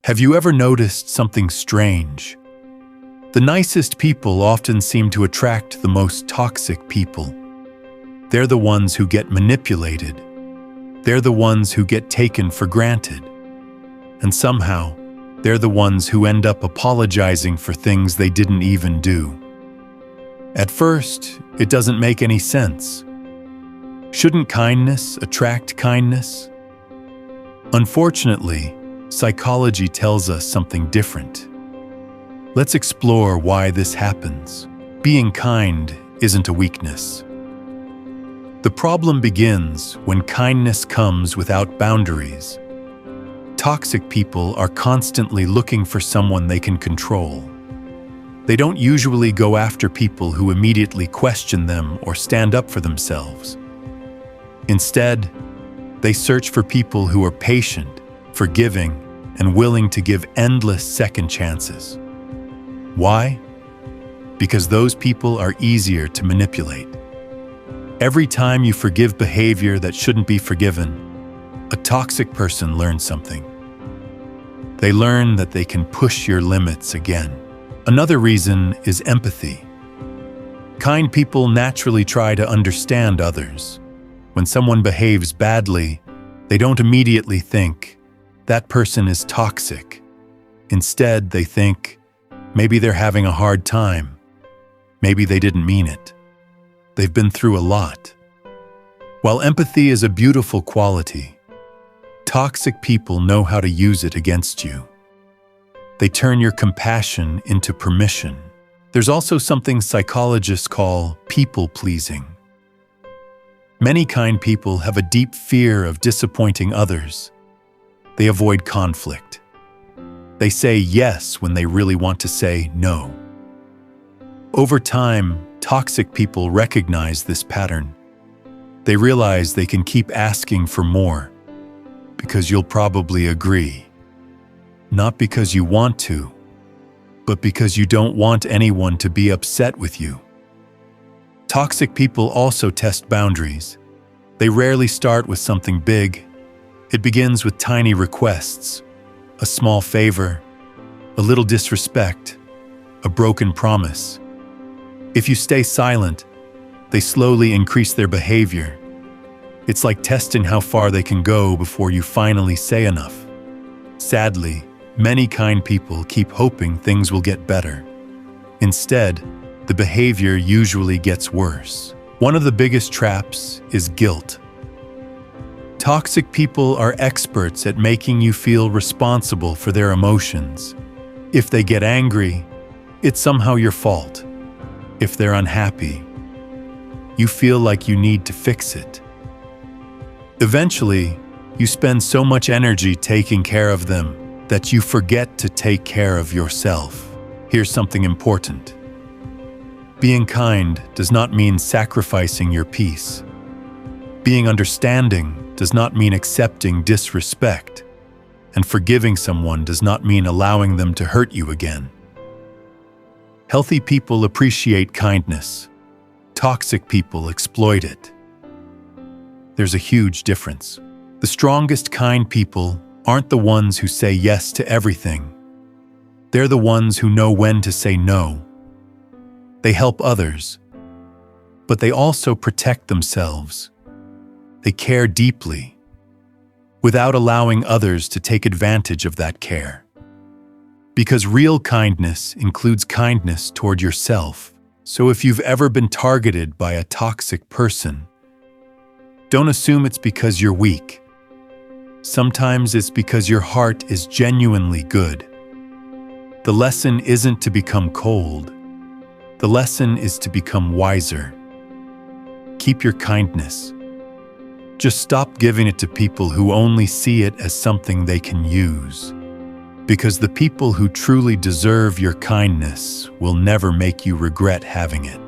Have you ever noticed something strange? The nicest people often seem to attract the most toxic people. They're the ones who get manipulated. They're the ones who get taken for granted. And somehow, they're the ones who end up apologizing for things they didn't even do. At first, it doesn't make any sense. Shouldn't kindness attract kindness? Unfortunately, psychology tells us something different. Let's explore why this happens. Being kind isn't a weakness. The problem begins when kindness comes without boundaries. Toxic people are constantly looking for someone they can control. They don't usually go after people who immediately question them or stand up for themselves. Instead, they search for people who are patient, forgiving, and willing to give endless second chances. Why? Because those people are easier to manipulate. Every time you forgive behavior that shouldn't be forgiven, a toxic person learns something. They learn that they can push your limits again. Another reason is empathy. Kind people naturally try to understand others. When someone behaves badly, they don't immediately think, that person is toxic. Instead, they think, maybe they're having a hard time. Maybe they didn't mean it. They've been through a lot. While empathy is a beautiful quality, toxic people know how to use it against you. They turn your compassion into permission. There's also something psychologists call people-pleasing. Many kind people have a deep fear of disappointing others. They avoid conflict. They say yes when they really want to say no. Over time, toxic people recognize this pattern. They realize they can keep asking for more because you'll probably agree. Not because you want to, but because you don't want anyone to be upset with you. Toxic people also test boundaries. They rarely start with something big. It begins with tiny requests, a small favor, a little disrespect, a broken promise. If you stay silent, they slowly increase their behavior. It's like testing how far they can go before you finally say enough. Sadly, many kind people keep hoping things will get better. Instead, the behavior usually gets worse. One of the biggest traps is guilt. Toxic people are experts at making you feel responsible for their emotions. If they get angry, it's somehow your fault. If they're unhappy, you feel like you need to fix it. Eventually, you spend so much energy taking care of them that you forget to take care of yourself. Here's something important. Being kind does not mean sacrificing your peace. Being understanding does not mean accepting disrespect, and forgiving someone does not mean allowing them to hurt you again. Healthy people appreciate kindness. Toxic people exploit it. There's a huge difference. The strongest kind people aren't the ones who say yes to everything. They're the ones who know when to say no. They help others, but they also protect themselves. They care deeply, without allowing others to take advantage of that care. Because real kindness includes kindness toward yourself. So if you've ever been targeted by a toxic person, don't assume it's because you're weak. Sometimes it's because your heart is genuinely good. The lesson isn't to become cold. The lesson is to become wiser. Keep your kindness. Just stop giving it to people who only see it as something they can use. Because the people who truly deserve your kindness will never make you regret having it.